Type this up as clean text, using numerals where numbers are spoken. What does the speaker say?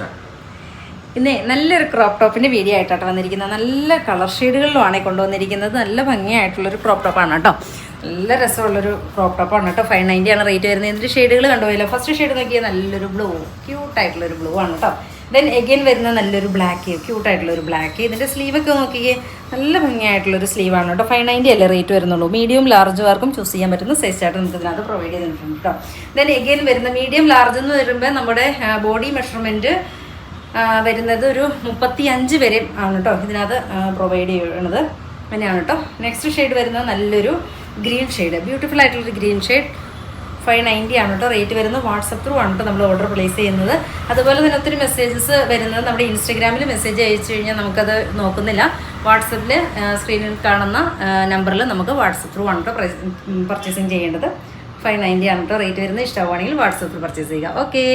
Start. ഇന്നേ നല്ലൊരു crop ടോപ്പിൻ്റെ വീഡിയോ ആയിട്ടാണ് വന്നിരിക്കുന്നത്. നല്ല കളർ ഷെയ്ഡുകളിലുമാണ് കൊണ്ടുവന്നിരിക്കുന്നത്. നല്ല ഭംഗിയായിട്ടുള്ളൊരു ക്രോപ്പ് ടോപ്പാണ് കേട്ടോ. നല്ല രസമുള്ളൊരു ക്രോപ്പ് ടോപ്പാണ് കേട്ടോ. 590 ആണ് റേറ്റ് വരുന്നത്. ഇതിൻ്റെ ഷെയ്ഡുകൾ കണ്ടുപോയല്ലോ. ഫസ്റ്റ് ഷെയ്ഡ് നോക്കിയാൽ നല്ലൊരു ബ്ലൂ, ക്യൂട്ടായിട്ടുള്ളൊരു ബ്ലൂ ആണ് കേട്ടോ. ദെൻ എഗെയിൻ വരുന്ന നല്ലൊരു ബ്ലാക്ക്, ക്യൂട്ടായിട്ടുള്ളൊരു ബ്ലാക്ക്. ഇതിൻ്റെ സ്ലീവൊക്കെ നോക്കിയേ നല്ല ഭംഗിയായിട്ടുള്ളൊരു സ്ലീവാണ് കേട്ടോ. 590 അല്ലേ റേറ്റ് വരുന്നുള്ളൂ. മീഡിയം ലാർജ് വർക്കും ചൂസ് ചെയ്യാൻ പറ്റുന്ന സൈസ് ചാർട്ട് നമുക്ക് ഇതിനകത്ത് പ്രൊവൈഡ് ചെയ്തിട്ടുണ്ട് കേട്ടോ. ദെൻ എഗെയിൻ വരുന്ന മീഡിയം ലാർജ് എന്ന് വരുമ്പോൾ നമ്മുടെ ബോഡി മെഷർമെൻറ്റ് വരുന്നത് ഒരു 35 വരെ ആണ് കേട്ടോ ഇതിനകത്ത് പ്രൊവൈഡ് ചെയ്യണത്. അങ്ങനെയാണ് കേട്ടോ. നെക്സ്റ്റ് ഷെയ്ഡ് വരുന്നത് നല്ലൊരു ഗ്രീൻ ഷെയ്ഡ്, ബ്യൂട്ടിഫുൾ ആയിട്ടുള്ളൊരു ഗ്രീൻ ഷെയ്ഡ്. 590 ആണ് കേട്ടോ റേറ്റ് വരുന്നത്. വാട്സപ്പ് ത്രൂ ആണ് കേട്ടോ നമ്മൾ ഓർഡർ പ്ലേസ് ചെയ്യുന്നത്. അതുപോലെ തന്നെ ഒത്തിരി മെസ്സേജസ് വരുന്നത് നമ്മുടെ ഇൻസ്റ്റഗ്രാമിൽ മെസ്സേജ് അയച്ചു കഴിഞ്ഞാൽ നമുക്കത് നോക്കുന്നില്ല. വാട്സപ്പിൽ സ്ക്രീനിൽ കാണുന്ന നമ്പറിൽ നമുക്ക് വാട്സപ്പ് ത്രൂ ആണ് കേട്ടോ പർച്ചേസിങ് ചെയ്യേണ്ടത്. 590 ആണ് കേട്ടോ റേറ്റ് വരുന്നത്. ഇഷ്ടമാണെങ്കിൽ വാട്സപ്പിൽ പർച്ചേസ് ചെയ്യുക. ഓക്കെ.